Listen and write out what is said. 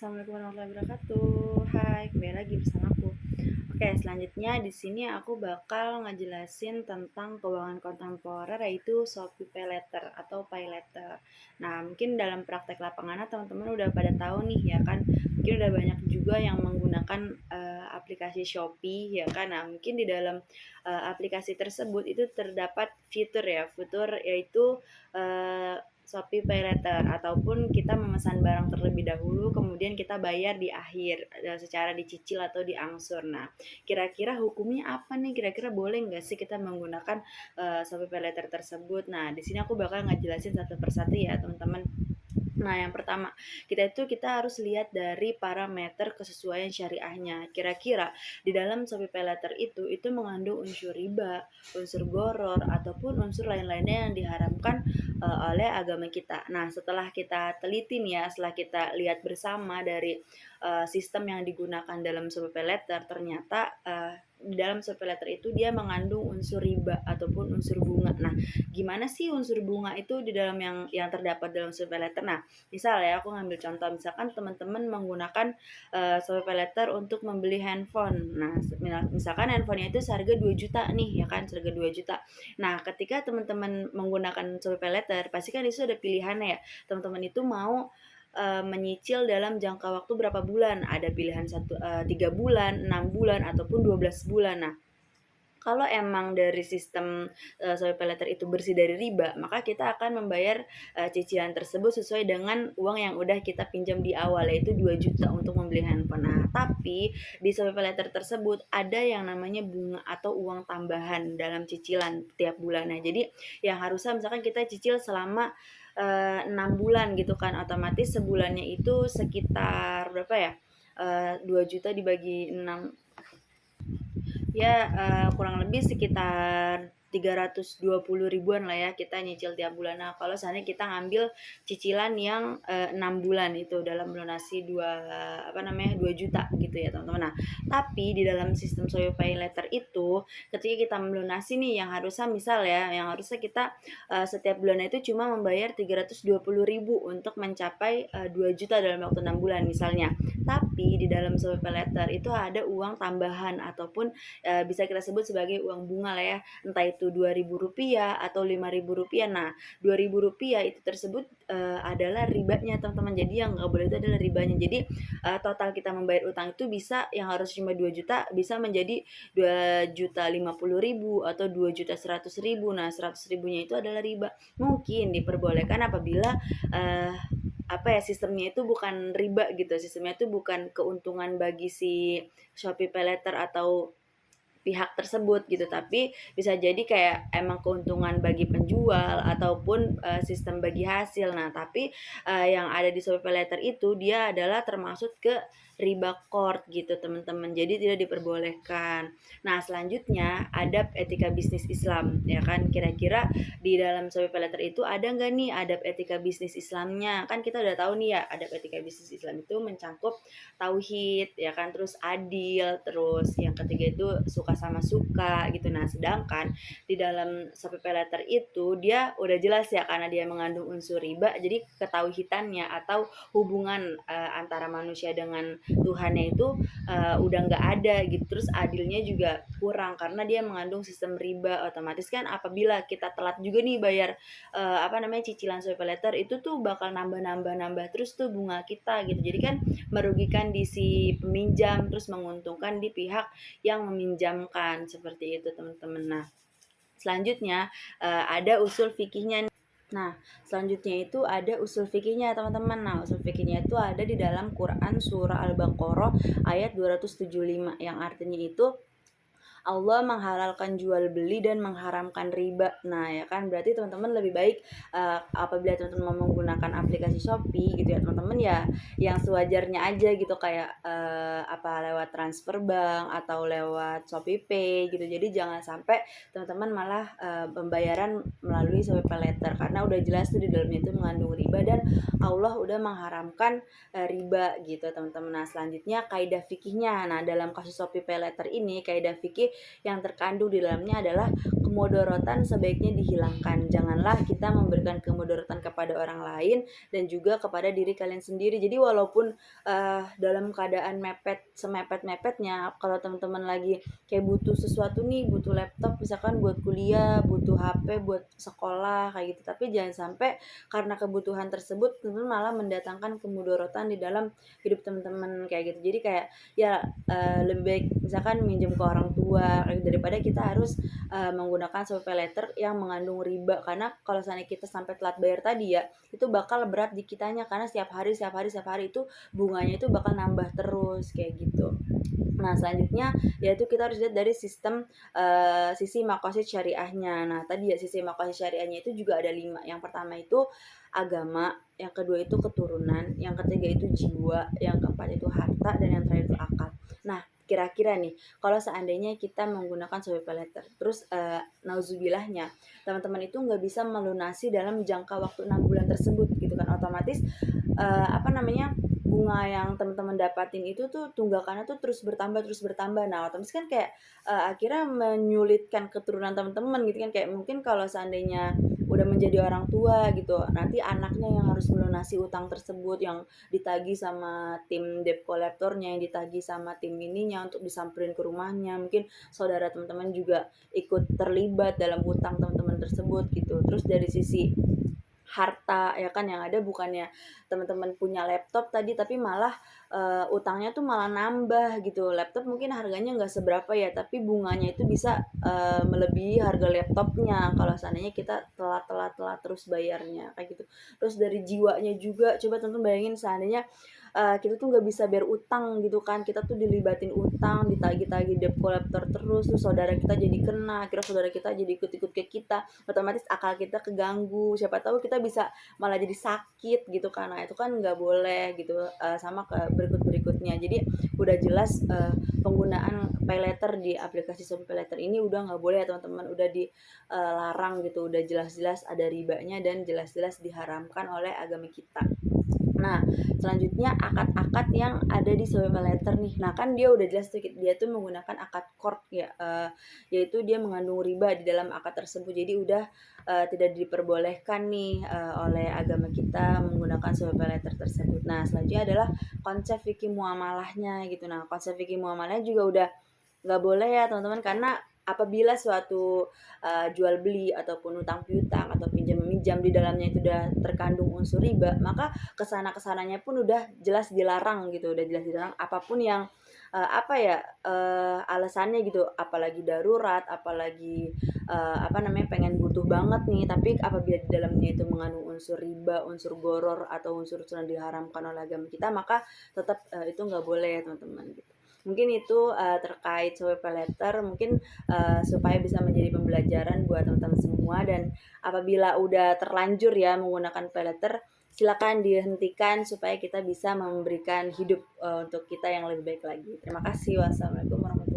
Assalamualaikum warahmatullahi wabarakatuh. Hai, kembali lagi bersama aku. Oke, selanjutnya di sini aku bakal ngejelasin tentang keuangan kontemporer yaitu Shopee PayLater atau PayLater. Nah, mungkin dalam praktek lapangannya teman-teman udah pada tahu nih ya kan. Mungkin udah banyak juga yang menggunakan aplikasi Shopee ya kan. Nah, mungkin di dalam aplikasi tersebut itu terdapat fitur yaitu uh, Shopee PayLater ataupun kita memesan barang terlebih dahulu kemudian kita bayar di akhir secara dicicil atau diangsur. Nah, kira-kira hukumnya apa nih? Kira-kira boleh nggak sih kita menggunakan Shopee PayLater tersebut? Nah, di sini aku bakal ngejelasin satu persatu ya, teman-teman. Nah, yang pertama, kita harus lihat dari parameter kesesuaian syariahnya. Kira-kira di dalam Shopee PayLater itu mengandung unsur riba, unsur goror ataupun unsur lain-lainnya yang diharamkan oleh agama kita. Nah, setelah kita teliti nih ya, setelah kita lihat bersama dari sistem yang digunakan dalam Shopee PayLater, ternyata di dalam Shopee PayLater itu dia mengandung unsur riba ataupun unsur bunga. Nah, gimana sih unsur bunga itu di dalam yang terdapat dalam Shopee PayLater? Nah, misal ya aku ngambil contoh, misalkan teman-teman menggunakan Shopee PayLater untuk membeli handphone. Nah, misalkan handphonenya itu seharga 2 juta nih ya kan, seharga 2 juta. Nah, ketika teman-teman menggunakan Shopee PayLater, pasti kan itu ada pilihannya ya. Teman-teman itu mau menyicil dalam jangka waktu berapa bulan? Ada pilihan 3 bulan, 6 bulan ataupun 12 bulan. Nah, kalau emang dari sistem Shopee PayLater itu bersih dari riba, maka kita akan membayar cicilan tersebut sesuai dengan uang yang udah kita pinjam di awal, yaitu 2 juta untuk membeli handphone. Nah, tapi di Shopee PayLater tersebut ada yang namanya bunga atau uang tambahan dalam cicilan tiap bulannya. Jadi yang harusnya misalkan kita cicil selama 6 bulan gitu kan, otomatis sebulannya itu sekitar berapa ya? 2 juta dibagi 6 ya kurang lebih sekitar 320 ribuan lah ya kita nyicil tiap bulan. Nah, kalau seandainya kita ngambil cicilan yang 6 bulan itu dalam melunasi 2 juta gitu ya, teman-teman. Nah, tapi di dalam sistem Shopee PayLater itu ketika kita melunasi nih yang harusnya misal ya, yang harusnya kita setiap bulannya itu cuma membayar 320 ribu untuk mencapai 2 juta dalam waktu 6 bulan misalnya. Tapi di dalam Shopee PayLater itu ada uang tambahan ataupun bisa kita sebut sebagai uang bunga lah ya, entah itu Rp2.000 atau Rp5.000. Nah, Rp2.000 itu tersebut adalah ribanya teman-teman. Jadi yang nggak boleh itu adalah ribanya. Jadi total kita membayar utang itu bisa yang harus cuma 2 juta bisa menjadi 2.050.000 atau 2.100.000. Nah, 100 ribunya itu adalah riba. Mungkin diperbolehkan apabila sistemnya itu bukan riba gitu, sistemnya itu bukan keuntungan bagi si Shopee PayLater atau pihak tersebut gitu, tapi bisa jadi kayak emang keuntungan bagi penjual ataupun sistem bagi hasil. Nah, tapi yang ada di Shopee PayLater itu dia adalah termasuk ke riba court gitu teman-teman, jadi tidak diperbolehkan. Nah, selanjutnya adab etika bisnis Islam ya kan, kira-kira di dalam Shopee PayLater itu ada nggak nih adab etika bisnis Islamnya? Kan kita udah tahu nih ya, adab etika bisnis Islam itu mencangkup tauhid ya kan, terus adil, terus yang ketiga itu suka sama suka gitu. Nah, sedangkan di dalam Shopee PayLater itu dia udah jelas ya, karena dia mengandung unsur riba, jadi ketauhidannya atau hubungan antara manusia dengan Tuhannya itu udah nggak ada gitu. Terus adilnya juga kurang karena dia mengandung sistem riba. Otomatis kan apabila kita telat juga nih bayar cicilan Shopee PayLater, itu tuh bakal nambah terus tuh bunga kita gitu. Jadi kan merugikan di si peminjam, terus menguntungkan di pihak yang meminjamkan, seperti itu teman-teman. Nah, selanjutnya ada usul fikihnya. Nah, selanjutnya itu ada usul fikihnya teman-teman. Nah, usul fikihnya itu ada di dalam Quran surah Al-Baqarah ayat 275 yang artinya itu Allah menghalalkan jual beli dan mengharamkan riba. Nah, ya kan berarti teman-teman lebih baik apabila teman-teman mau menggunakan aplikasi Shopee gitu ya, teman-teman ya yang sewajarnya aja gitu, kayak lewat transfer bank atau lewat Shopee Pay gitu. Jadi jangan sampai teman-teman malah pembayaran melalui Shopee PayLater karena udah jelas tuh di dalamnya itu mengandung riba dan Allah udah mengharamkan riba gitu, teman-teman. Nah, selanjutnya kaidah fikihnya. Nah, dalam kasus Shopee PayLater ini kaidah fikih yang terkandung di dalamnya adalah kemudorotan sebaiknya dihilangkan. Janganlah kita memberikan kemudorotan kepada orang lain dan juga kepada diri kalian sendiri. Jadi walaupun dalam keadaan semepet-mepetnya, kalau teman-teman lagi kayak butuh sesuatu nih, butuh laptop misalkan buat kuliah, butuh HP buat sekolah kayak gitu, tapi jangan sampai karena kebutuhan tersebut teman-teman malah mendatangkan kemudorotan di dalam hidup teman-teman kayak gitu. Jadi kayak ya lebih baik misalkan minjem ke orang tua kayak gitu, daripada kita harus menggunakan pay letter yang mengandung riba, karena kalau seandainya kita sampai telat bayar tadi ya, itu bakal berat di kitanya karena setiap hari itu bunganya itu bakal nambah terus kayak gitu. Nah, selanjutnya yaitu kita harus lihat dari sistem sisi makosid syariahnya. Nah, tadi ya sisi makosid syariahnya itu juga ada 5. Yang pertama itu agama, yang kedua itu keturunan, yang ketiga itu jiwa, yang keempat itu harta, dan yang terakhir itu akal. Nah, kira-kira nih, kalau seandainya kita menggunakan pay letter, terus nauzubillahnya, teman-teman itu nggak bisa melunasi dalam jangka waktu 6 bulan tersebut gitu kan, otomatis apa namanya, bunga yang teman-teman dapatin itu tuh tunggakannya tuh terus bertambah. Nah, otomatis kan kayak akhirnya menyulitkan keturunan teman-teman gitu kan, kayak mungkin kalau seandainya udah menjadi orang tua gitu, nanti anaknya yang harus melunasi utang tersebut, yang ditagih sama tim debt collectornya, yang ditagih sama tim ininya untuk disamperin ke rumahnya. Mungkin saudara teman-teman juga ikut terlibat dalam utang teman-teman tersebut gitu. Terus dari sisi harta ya kan, yang ada bukannya teman-teman punya laptop tadi, tapi malah utangnya tuh malah nambah gitu. Laptop mungkin harganya nggak seberapa ya, tapi bunganya itu bisa melebihi harga laptopnya kalau seandainya kita telat terus bayarnya kayak gitu. Terus dari jiwanya juga, coba teman-teman bayangin seandainya kita tuh nggak bisa bayar utang gitu kan, kita tuh dilibatin utang, ditagih-tagih debt collector terus, terus saudara kita jadi kena, akhirnya saudara kita jadi ikut-ikut ke kita, otomatis akal kita keganggu, siapa tahu kita bisa malah jadi sakit gitu kan. Nah, itu kan nggak boleh gitu. Sama ke berikut-berikutnya, jadi udah jelas penggunaan pay letter di aplikasi Shopee Pay Letter ini udah nggak boleh ya teman-teman, udah dilarang gitu, udah jelas-jelas ada ribanya dan jelas-jelas diharamkan oleh agama kita. Nah, selanjutnya akad-akad yang ada di Pay letter nih. Nah, kan dia udah jelas tuh, dia tuh menggunakan akad qard ya, yaitu dia mengandung riba di dalam akad tersebut. Jadi udah tidak diperbolehkan nih oleh agama kita menggunakan Pay letter tersebut. Nah, selanjutnya adalah konsep fikih muamalahnya gitu. Nah, konsep fikih muamalahnya juga udah nggak boleh ya teman-teman, karena apabila suatu jual beli ataupun utang piutang atau pinjam meminjam di dalamnya itu udah terkandung unsur riba, maka kesananya pun udah jelas dilarang gitu, udah jelas dilarang apapun yang apa ya, alasannya gitu, apalagi darurat, apalagi apa namanya, pengen butuh banget nih, tapi apabila di dalamnya itu mengandung unsur riba, unsur goror, atau unsur-unsur yang diharamkan oleh agama kita, maka tetap itu nggak boleh ya teman-teman gitu. Mungkin itu terkait pay letter, mungkin supaya bisa menjadi pembelajaran buat teman-teman semua. Dan apabila udah terlanjur ya menggunakan pay letter, silakan dihentikan supaya kita bisa memberikan hidup untuk kita yang lebih baik lagi. Terima kasih. Wassalamualaikum warahmatullahi wabarakatuh.